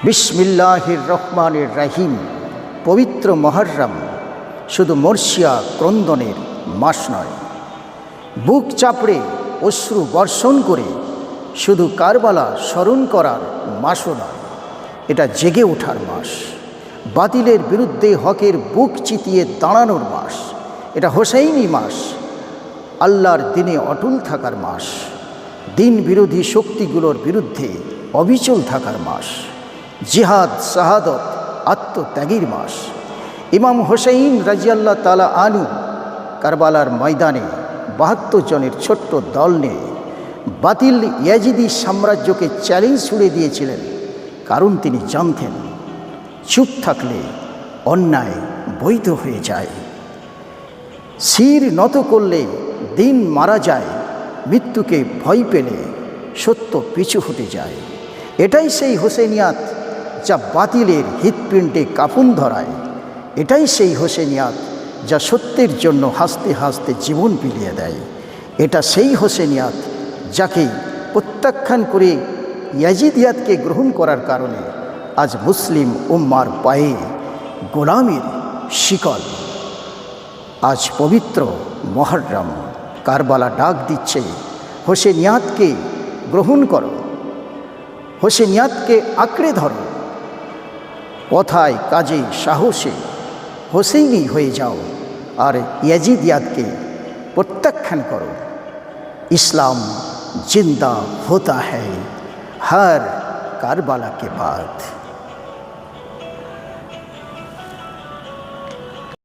বিসমিল্লাহির রহমানির রহিম। পবিত্র মুহররম শুধু মর্শিয়া ক্রন্দনের মাস নয়, বুক চাপড়ে অশ্রু বর্ষণ করে শুধু কারবালা স্মরণ করার মাসও নয়, এটা জেগে ওঠার মাস, বাতিলের বিরুদ্ধে হকের বুক চিতিয়ে দাঁড়ানোর মাস। এটা হোসাইনি মাস, আল্লাহর দিনে অটল থাকার মাস, দিন বিরোধী শক্তিগুলোর বিরুদ্ধে অবিচল থাকার মাস, জিহাদ শাহাদত আত্মত্যাগীর মাস। ইমাম হোসাইন রাজিয়াল্লাহ তাআলা আনহু কারবালার ময়দানে ৭২ জনের ছোট্ট দল নিয়ে বাতিল ইয়াজিদি সাম্রাজ্যকে চ্যালেঞ্জ ছুড়ে দিয়েছিলেন, কারণ তিনি জানতেন চুপ থাকলে অন্যায় বৈধ হয়ে যায়, শির নত করলে দিন মারা যায়, মৃত্যুকে ভয় পেলে সত্য পিছু হতে যায়। এটাই সেই হোসেনিয়াত যা বাতিলের হৃৎপিণ্ডে কাফন ধরায়। এটাই সেই হোসেনিয়াত যা সত্যের জন্য হাসতে হাসতে জীবন বিলিয়ে দেয়। এটা সেই হোসেনিয়াত যাকে প্রত্যাখ্যান করে ইয়াজিদিয়াতকে গ্রহণ করার কারণে আজ মুসলিম উম্মার পায়ে গোলামির শিকল। আজ পবিত্র মুহররম, কারবালা ডাক দিচ্ছে, হোসেনিয়াতকে গ্রহণ করো, হোসেনিয়াতকে আঁকড়ে ধরো, কথায় কাজে সাহসে হোসেইনি হয়ে যাও আর ইয়াজিদিয়াতকে প্রত্যাখ্যান করো। ইসলাম জিন্দা হোতা হ্যায় হর কারবালা के बाद।